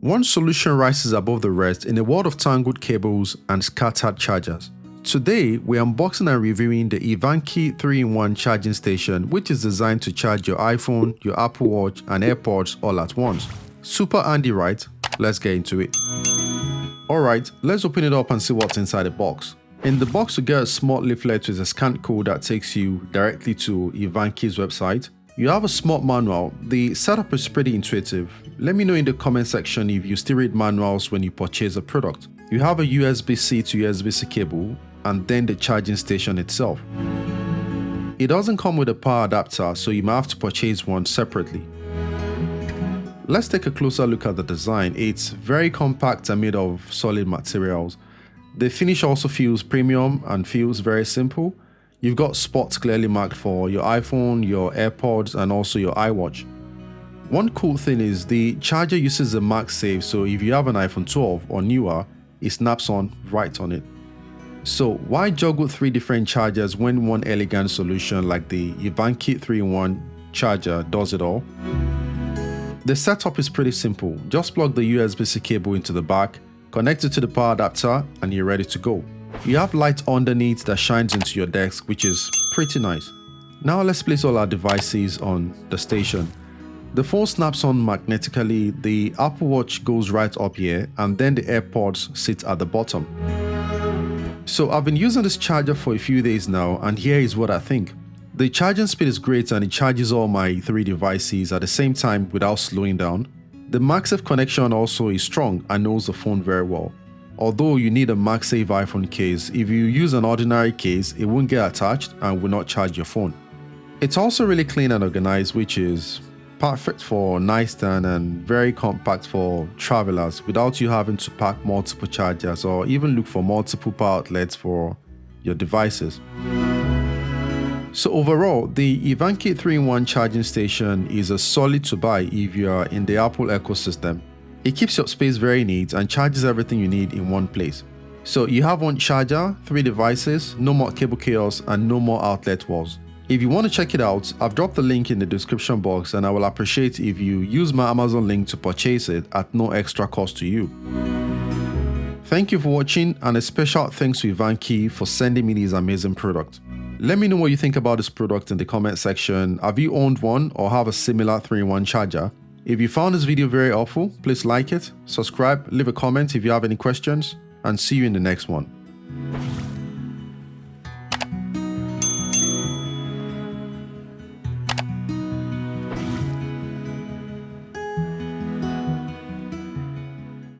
One solution rises above the rest in a world of tangled cables and scattered chargers. Today, we're unboxing and reviewing the iVANKY 3-in-1 charging station, which is designed to charge your iPhone, your Apple Watch, and AirPods all at once. Super handy, right? Let's get into it. Alright, let's open it up and see what's inside the box. In the box, you get a small leaflet with a scan code that takes you directly to iVANKY's website. You have a small manual. The setup is pretty intuitive. Let me know in the comment section if you still read manuals when you purchase a product. You have a USB-C to USB-C cable and then the charging station itself. It doesn't come with a power adapter, so you might have to purchase one separately. Let's take a closer look at the design. It's very compact and made of solid materials. The finish also feels premium and feels very simple. You've got spots clearly marked for your iPhone, your AirPods, and also your iWatch. One cool thing is the charger uses a MagSafe, so if you have an iPhone 12 or newer, it snaps on right on it. So why juggle 3 different chargers when one elegant solution like the iVANKY 3-in-1 charger does it all? The setup is pretty simple. Just plug the USB-C cable into the back, connect it to the power adapter, and you're ready to go. You have light underneath that shines into your desk, which is pretty nice. Now let's place all our devices on the station. The phone snaps on magnetically, the Apple Watch goes right up here, and then the AirPods sit at the bottom. So I've been using this charger for a few days now, and here is what I think. The charging speed is great and it charges all my 3 devices at the same time without slowing down. The MagSafe connection also is strong and knows the phone very well. Although you need a MagSafe iPhone case, if you use an ordinary case, it won't get attached and will not charge your phone. It's also really clean and organized, which is perfect for nightstand and very compact for travelers without you having to pack multiple chargers or even look for multiple power outlets for your devices. So overall, the iVANKY 3-in-1 charging station is a solid to buy if you are in the Apple ecosystem. It keeps your space very neat and charges everything you need in one place. So you have one charger, 3 devices, no more cable chaos, and no more outlet walls. If you want to check it out, I've dropped the link in the description box, and I will appreciate if you use my Amazon link to purchase it at no extra cost to you. Thank you for watching, and a special thanks to iVANKY for sending me this amazing product. Let me know what you think about this product in the comment section. Have you owned one or have a similar 3-in-1 charger? If you found this video very helpful, please like it, subscribe, leave a comment if you have any questions, and see you in the next one.